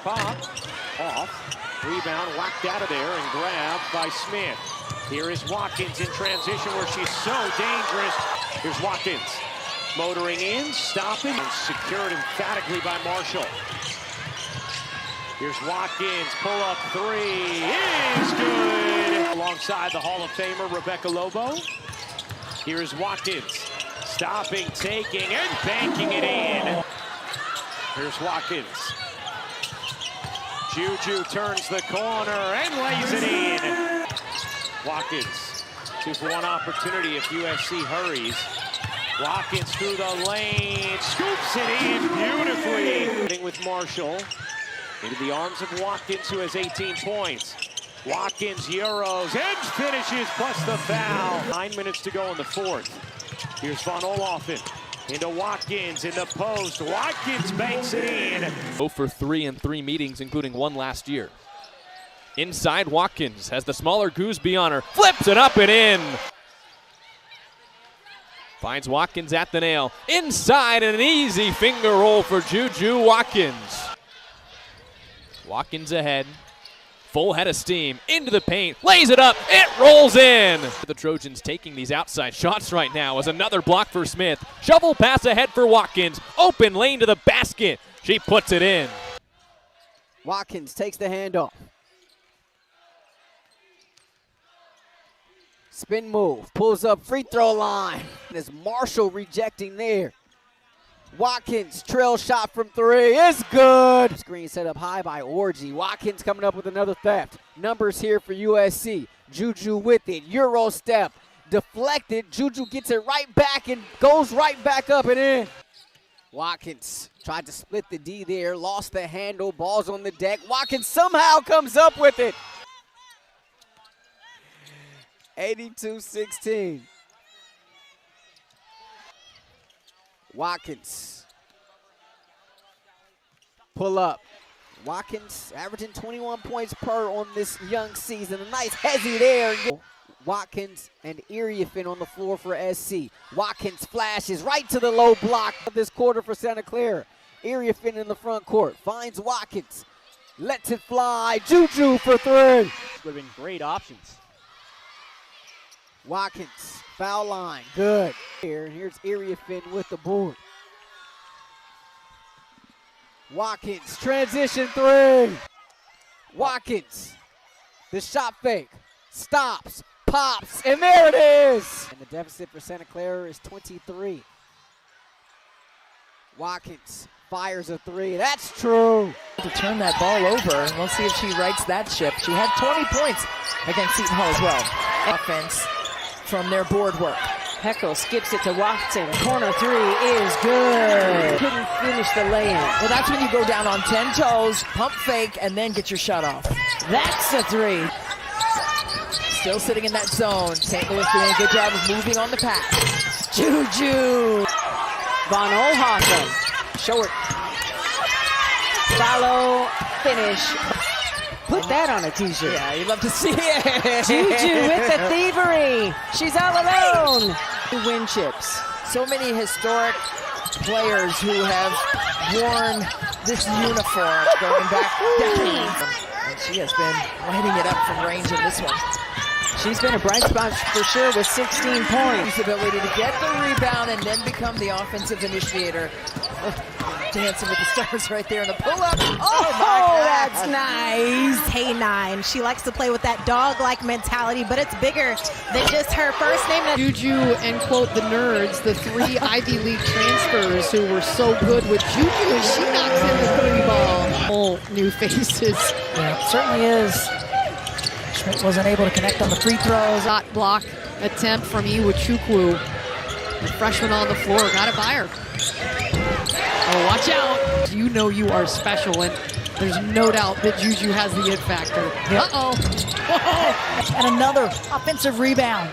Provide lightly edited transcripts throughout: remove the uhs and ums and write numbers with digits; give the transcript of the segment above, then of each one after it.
pop. Off. Rebound whacked out of there and grabbed by Smith. Here is Watkins in transition where she's so dangerous. Here's Watkins. Motoring in, stopping, and secured emphatically by Marshall. Here's Watkins, pull-up three, is good! Alongside the Hall of Famer, Rebecca Lobo. Here's Watkins, stopping, taking, and banking it in. Here's Watkins. JuJu turns the corner and lays it in. Watkins, 2-for-1 opportunity if USC hurries. Watkins through the lane, scoops it in beautifully. With Marshall, into the arms of Watkins, who has 18 points. Watkins Euros and finishes, plus the foul. 9 minutes to go in the fourth. Here's Von Olofsen into Watkins in the post. Watkins banks it in. 0 for 3 in 3 meetings, including one last year. Inside, Watkins has the smaller Gooseby on her, flips it up and in. Finds Watkins at the nail. Inside, and an easy finger roll for JuJu Watkins. Watkins ahead. Full head of steam. Into the paint. Lays it up. It rolls in. The Trojans taking these outside shots right now as another block for Smith. Shovel pass ahead for Watkins. Open lane to the basket. She puts it in. Watkins takes the handoff. Spin move, pulls up free throw line. Is Marshall rejecting there. Watkins, trail shot from three, is good. Screen set up high by Orgy. Watkins coming up with another theft. Numbers here for USC. JuJu with it, Euro step, deflected. JuJu gets it right back and goes right back up and in. Watkins tried to split the D there, lost the handle, ball's on the deck. Watkins somehow comes up with it. 82-16. Watkins. Pull up. Watkins averaging 21 points per on this young season. A nice hezzy there. Watkins and Iriefin on the floor for SC. Watkins flashes right to the low block of this quarter for Santa Clara. Iriefin in the front court. Finds Watkins. Lets it fly. JuJu for three. Would have been great options. Watkins, foul line, good. Here's Iriefin with the board. Watkins, transition three. Watkins, the shot fake, stops, pops, and there it is. And the deficit for Santa Clara is 23. Watkins fires a three, that's true. To turn that ball over, and we'll see if she rights that ship. She had 20 points against Seton Hall as well. Offense from their board work. Heckle skips it to Watson. Corner three is good. Couldn't finish the layup. Well, that's when you go down on 10 toes, pump fake, and then get your shot off. That's a three. Still sitting in that zone. St. Louis doing a good job of moving on the pass. JuJu. Von Olofsen. Short. Follow. Finish. Put that on a t-shirt. Yeah, you'd love to see it. JuJu with the thievery. She's all alone. Win chips. So many historic players who have worn this uniform going back decades. And she has been lighting it up from range in this one. She's been a bright spot for sure with 16 points. His ability to get the rebound and then become the offensive initiator. Dancing with the stars right there in the pull-up. Oh, that's nice. Hey, Nine. She likes to play with that dog-like mentality, but it's bigger than just her first name. JuJu and, quote, the nerds, the 3 Ivy League transfers who were so good with JuJu, and she knocks in the booty ball. Whole new faces. Yeah, it certainly is. Schmidt wasn't able to connect on the free throws. Shot block attempt from Iwachukwu. The freshman on the floor. Got it by her. Oh, watch out. You know you are special, and there's no doubt that JuJu has the it factor. Yep. Uh-oh. And another offensive rebound.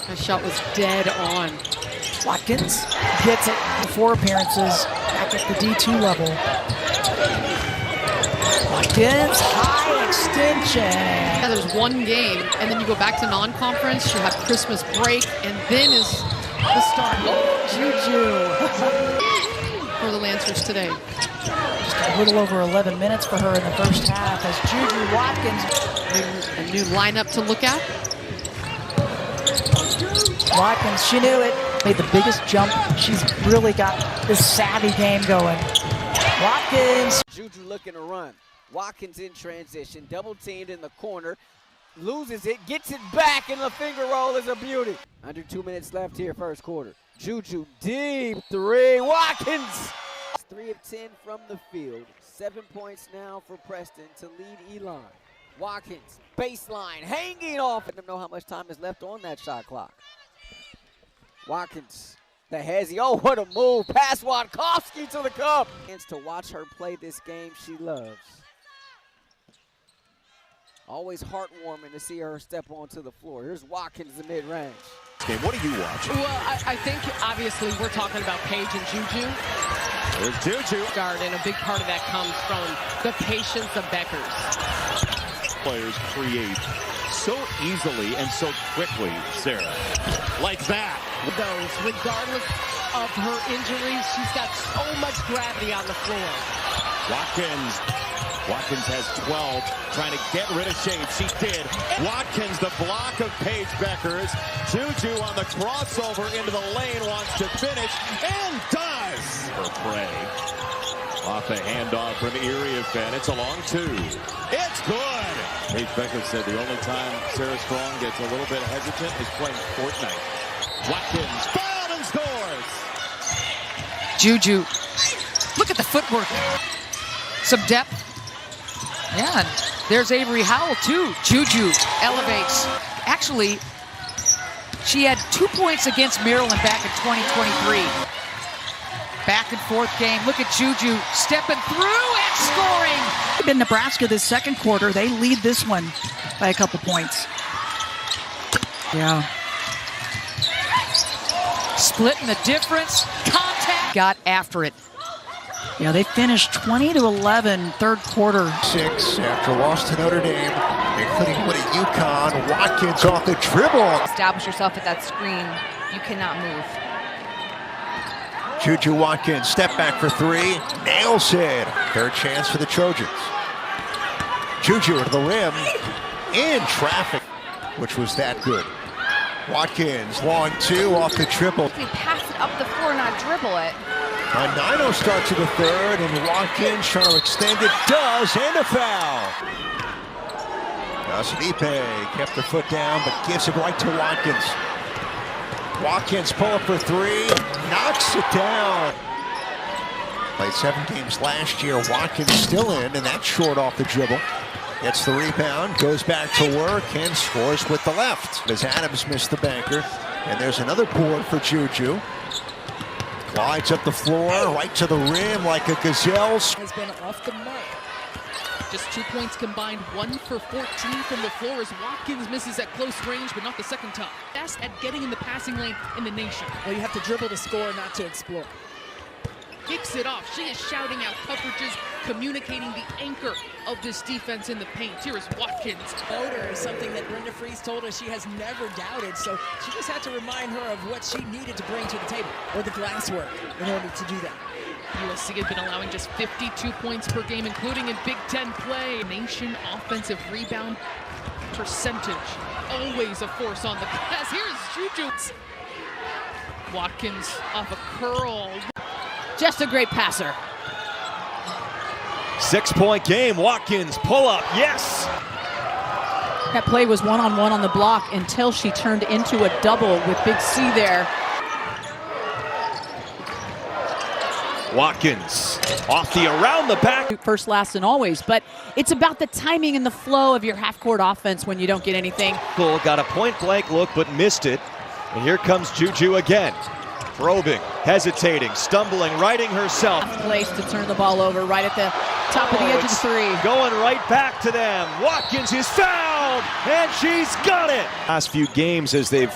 That shot was dead on. Watkins gets it. 4 appearances back at the D2 level. Watkins, high extension. Yeah, there's one game, and then you go back to non-conference. You have Christmas break, and then is the start. JuJu. For the Lancers today. Just A little over 11 minutes for her in the first half as JuJu Watkins. A new lineup to look at. Watkins, she knew it. Made the biggest jump. She's really got this savvy game going. Watkins. JuJu looking to run. Watkins in transition, double teamed in the corner, loses it, gets it back, and the finger roll is a beauty. Under 2 minutes left here, first quarter. JuJu deep three, Watkins! 3 of 10 from the field, 7 points now for Preston to lead Elon. Watkins, baseline, hanging off. I don't know how much time is left on that shot clock. Watkins, the hezzy, oh what a move, pass Watkowski to the cup. Chance to watch her play this game she loves. Always heartwarming to see her step onto the floor. Here's Watkins, the mid-range. Okay, what do you watch? Well, I think obviously we're talking about Paige and JuJu. There's JuJu. And a big part of that comes from the patience of Bueckers. Players create so easily and so quickly, Sarah. Like that. Those, regardless of her injuries, she's got so much gravity on the floor. Watkins has 12, trying to get rid of shade. She did. Watkins, the block of Paige Bueckers. JuJu on the crossover into the lane, wants to finish, and does! For prey. Off a handoff from Iriafen. It's a long two. It's good! Paige Bueckers said the only time Sarah Strong gets a little bit hesitant is playing Fortnite. Watkins fouled and scores! JuJu, look at the footwork. Some depth. Yeah, and there's Avery Howell too. JuJu elevates. Actually, she had 2 points against Maryland back in 2023. Back and forth game. Look at JuJu stepping through and scoring. In Nebraska this second quarter, they lead this one by a couple points. Yeah. Splitting the difference. Contact. Got after it. Yeah, they finished 20-11 third quarter. 6 after loss to Notre Dame, including win at UConn. Watkins off the dribble. Establish yourself at that screen. You cannot move. JuJu Watkins, step back for 3, nails it. Third chance for the Trojans. JuJu to the rim, in traffic, which was that good. Watkins, long 2 off the dribble. You pass it up the floor, not dribble it. A 9-0 start to the third, and Watkins trying to extend it, does, and a foul. Ipe kept her foot down, but gives it right to Watkins. Watkins pull up for 3, knocks it down. Played 7 games last year. Watkins still in, and that's short off the dribble. Gets the rebound, goes back to work, and scores with the left. As Adams missed the banker, and there's another board for JuJu. Glides up the floor, right to the rim like a gazelle. Has been off the mark. Just 2 points combined, 1 for 14 from the floor as Watkins misses at close range, but not the second time. Best at getting in the passing lane in the nation. Well, you have to dribble to score, not to explore. Kicks it off. She is shouting out coverages, communicating the anchor of this defense in the paint. Here is Watkins. Motor is something that Brenda Freese told us she has never doubted, so she just had to remind her of what she needed to bring to the table, or the glass work, in order to do that. USC has been allowing just 52 points per game, including in Big Ten play. Nation offensive rebound percentage. Always a force on the pass. Here is JuJu. Watkins off a curl. Just a great passer. 6-point game. Watkins pull up. Yes. That play was one-on-one on the block until she turned into a double with Big C there. Watkins off the around the back. First, last, and always, but it's about the timing and the flow of your half-court offense when you don't get anything. Got a point-blank look, but missed it. And here comes JuJu again. Probing, hesitating, stumbling, righting herself. Place to turn the ball over right at the top of the edge of the 3. Going right back to them. Watkins is fouled, and she's got it. Last few games as they've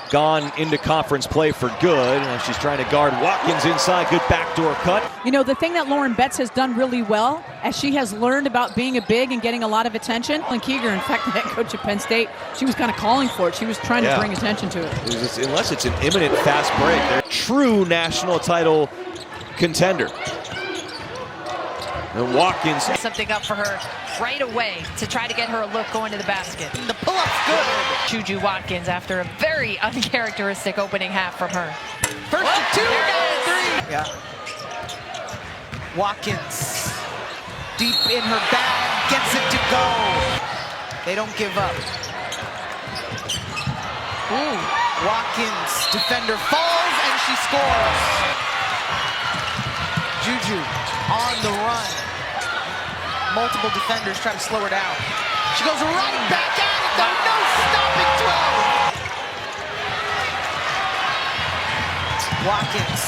gone into conference play for good, and she's trying to guard Watkins inside. Good backdoor cut. You know, the thing that Lauren Betts has done really well, as she has learned about being a big and getting a lot of attention. And Keeger, in fact, the head coach at Penn State, she was kind of calling for it. She was trying to bring attention to it. Unless it's an imminent fast break. They're a true national title contender. And Watkins. Something up for her right away to try to get her a look going to the basket. The pull-up's good. JuJu Watkins after a very uncharacteristic opening half from her. First to two, there it is. Yeah. Watkins, deep in her bag, gets it to go. They don't give up. Ooh. Watkins, defender falls, and she scores. JuJu on the run. Multiple defenders try to slow her down. She goes right back at it, though. No stopping 12. Watkins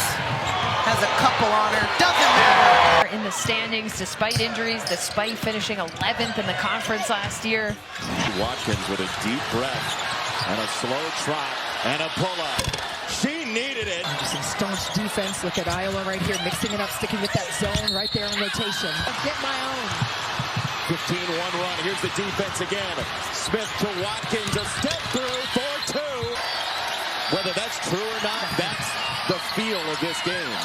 has a couple on her. Doesn't matter. In the standings, despite injuries, despite finishing 11th in the conference last year. Watkins with a deep breath and a slow trot and a pull-up. She needed it. Some staunch defense. Look at Iowa right here, mixing it up, sticking with that zone right there in rotation. Get my own. 15-1 run. Here's the defense again. Smith to Watkins. A step through for two. Whether that's true or not, that's the feel of this game.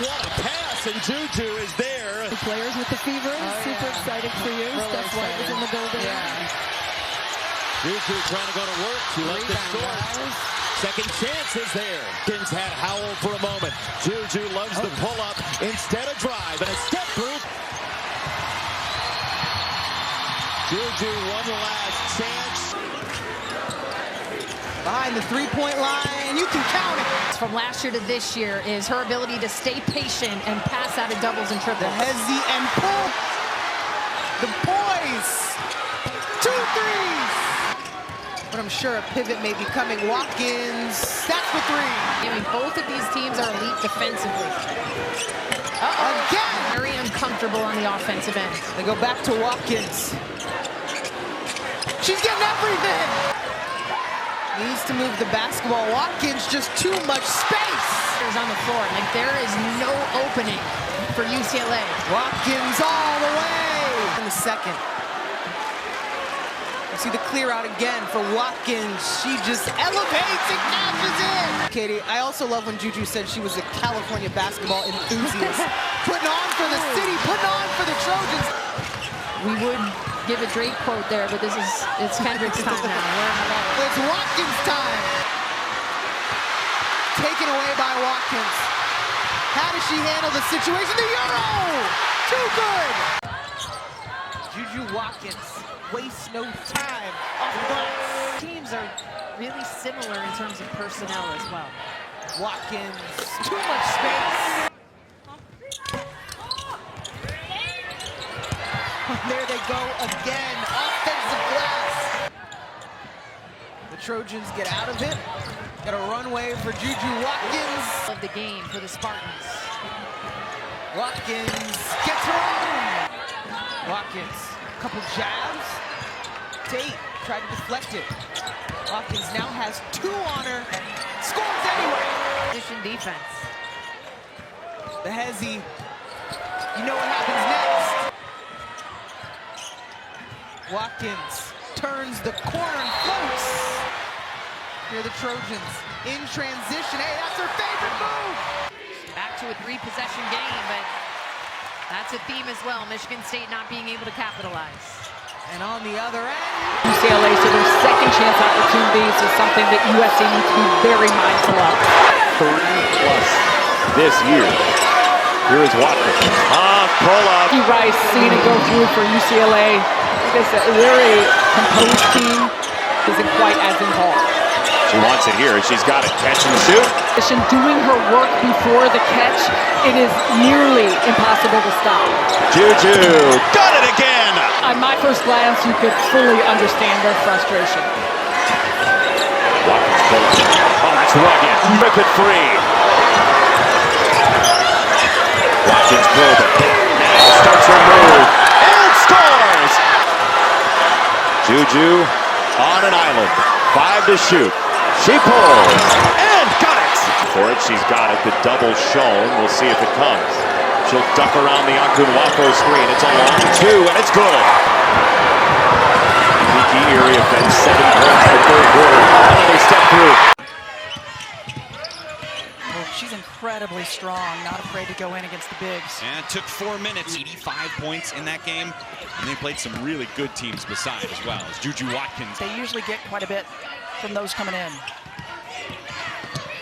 What a pass, and JuJu is there. The players with the fever. Super excited for you. Really Steph White is in the building. Yeah. JuJu trying to go to work. She left it short. Second chance is there. Watkins had Howell for a moment. JuJu loves the pull-up instead of drive, and a step through. JuJu one last chance. Behind the three-point line, you can count it. From last year to this year is her ability to stay patient and pass out of doubles and triples. The hezzy and pull. The boys. 2 threes. But I'm sure a pivot may be coming. Watkins, that's the three. I mean, both of these teams are elite defensively. Again. Very uncomfortable on the offensive end. They go back to Watkins. She's getting everything. Needs to move the basketball. Watkins, just too much space. There's on the floor. Like, there is no opening for UCLA. Watkins all the way. In the second. You see the clear out again for Watkins. She just elevates and cashes in. Katie, I also love when JuJu said she was a California basketball enthusiast. Putting on for the city, putting on for the Trojans. We would give a Drake quote there, but it's Kendrick's time now. It's Watkins' time. Taken away by Watkins. How does she handle the situation? The Euro! Too good! JuJu Watkins wastes no time off the glass. Teams are really similar in terms of personnel as well. Watkins, too much space. There they go again, offensive glass. The Trojans get out of it. Got a runway for JuJu Watkins. Of the game for the Spartans. Watkins gets her own. Watkins, couple jabs. Tate tried to deflect it. Watkins now has 2 on her. Scores anyway. Position defense. The hezzy. You know what happens next. Watkins turns the corner and floats. Here are the Trojans in transition. Hey, that's her favorite move. Back to a 3-possession game, but that's a theme as well. Michigan State not being able to capitalize. And on the other end, UCLA, so their second chance opportunities is something that USC needs to be very mindful of. 30+ this year. Here is Watkins. Pull-up. Rice seeing it go through for UCLA. Like I said, they're a composed team, isn't quite as involved. She wants it here. She's got it. Catch and shoot. Doing her work before the catch, it is nearly impossible to stop. JuJu got it again. On my first glance, you could fully understand their frustration. Watkins pull-up. Oh, that's rugged. Rip it free. Watkins pulled it. Now starts her move and scores. JuJu on an island. 5 to shoot. She pulls and got it. For it, she's got it. The double shown. We'll see if it comes. She'll duck around the Akunwafo screen. It's a long 2, and it's good. Peaky area fence, 7 points in the third quarter. Another step through. well, she's incredible. incredibly strong, not afraid to go in against the bigs. And it took 4 minutes, 85 points in that game. And they played some really good teams beside as well as JuJu Watkins. They usually get quite a bit from those coming in.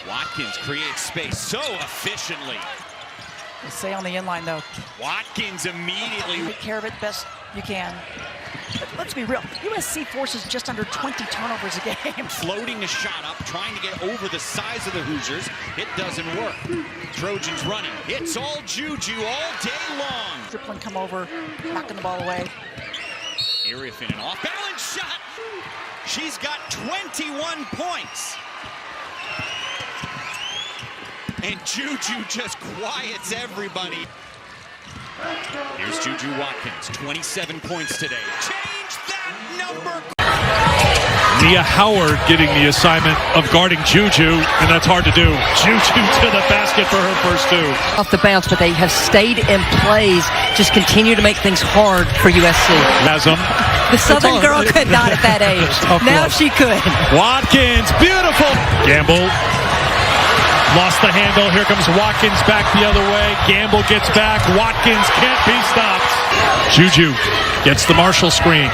Watkins creates space so efficiently. They stay on the inline though. Watkins immediately. Take care of it best you can. But let's be real, USC forces just under 20 turnovers a game. Floating a shot up, trying to get over the size of the Hoosiers. It doesn't work. Trojans running. It's all JuJu all day long. Tripling come over, knocking the ball away. Ariafin an off-balance shot. She's got 21 points. And JuJu just quiets everybody. Here's JuJu Watkins, 27 points today. Change that number. Nia Howard getting the assignment of guarding JuJu, and that's hard to do. JuJu to the basket for her first two. Off the bounce, but they have stayed in plays, just continue to make things hard for USC. Rasm. The Southern girl could not at that age. Now she could. Watkins, beautiful. Gamble. Lost the handle. Here comes Watkins back the other way. Gamble gets back. Watkins can't be stopped. JuJu gets the Marshall screen.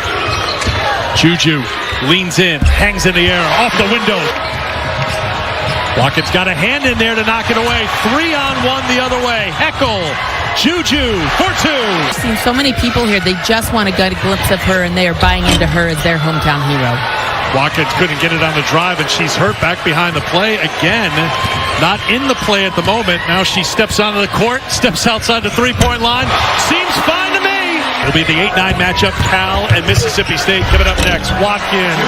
JuJu leans in, hangs in the air, off the window. Watkins got a hand in there to knock it away. 3-on-1 the other way. Heckle. JuJu for two. I've seen so many people here, they just want to get a glimpse of her, and they are buying into her as their hometown hero. Watkins couldn't get it on the drive, and she's hurt back behind the play again. Not in the play at the moment. Now she steps onto the court, steps outside the three-point line. Seems fine to me. It'll be the 8-9 matchup, Cal and Mississippi State. Coming up next, Watkins.